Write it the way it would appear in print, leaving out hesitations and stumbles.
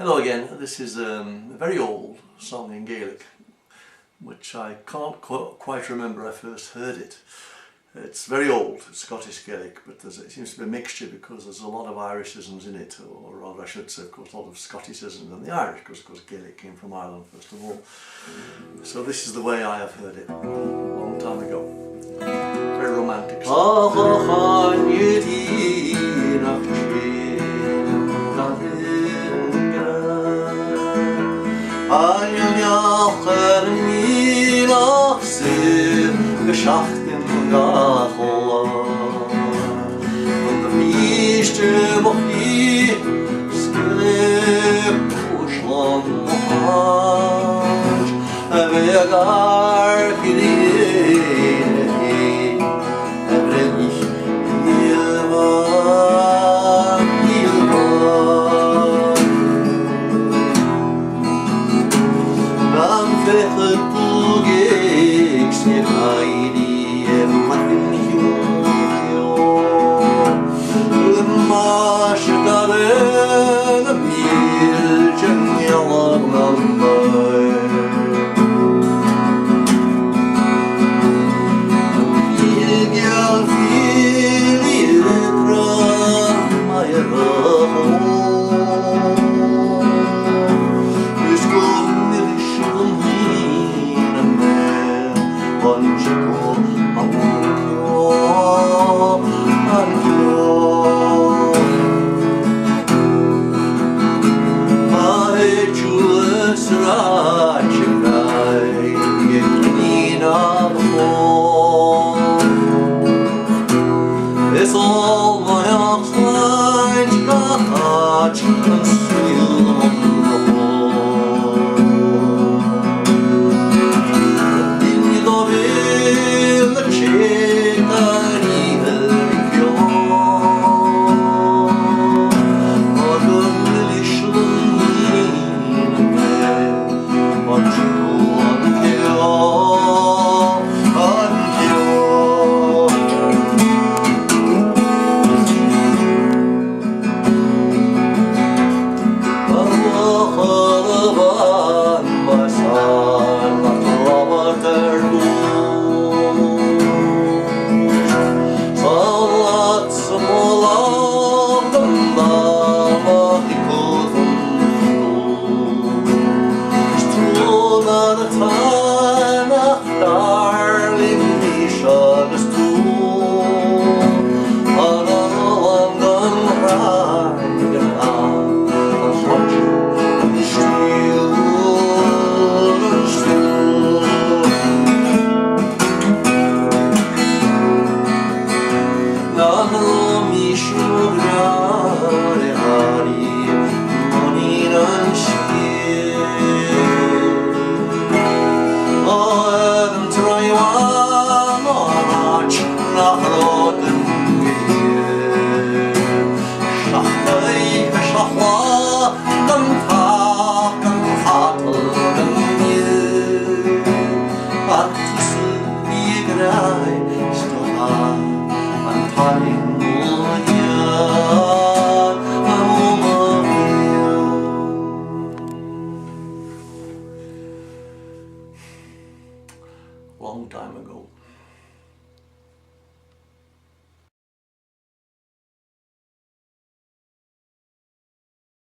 Hello again, this is a very old song in Gaelic, which I can't quite remember I first heard it. It's very old, it's Scottish Gaelic, but it seems to be a mixture because there's a lot of Irishisms in it, or rather I should say of course a lot of Scotticisms in the Irish, because of course Gaelic came from Ireland first of all. So this is the way I have heard it, a long time ago. Very romantic song. Gach und der Fichte mochi skip pushlan moch vegar kidei evreich hilva nam fechet bugig snehaidi It's all my shlaint, Gach,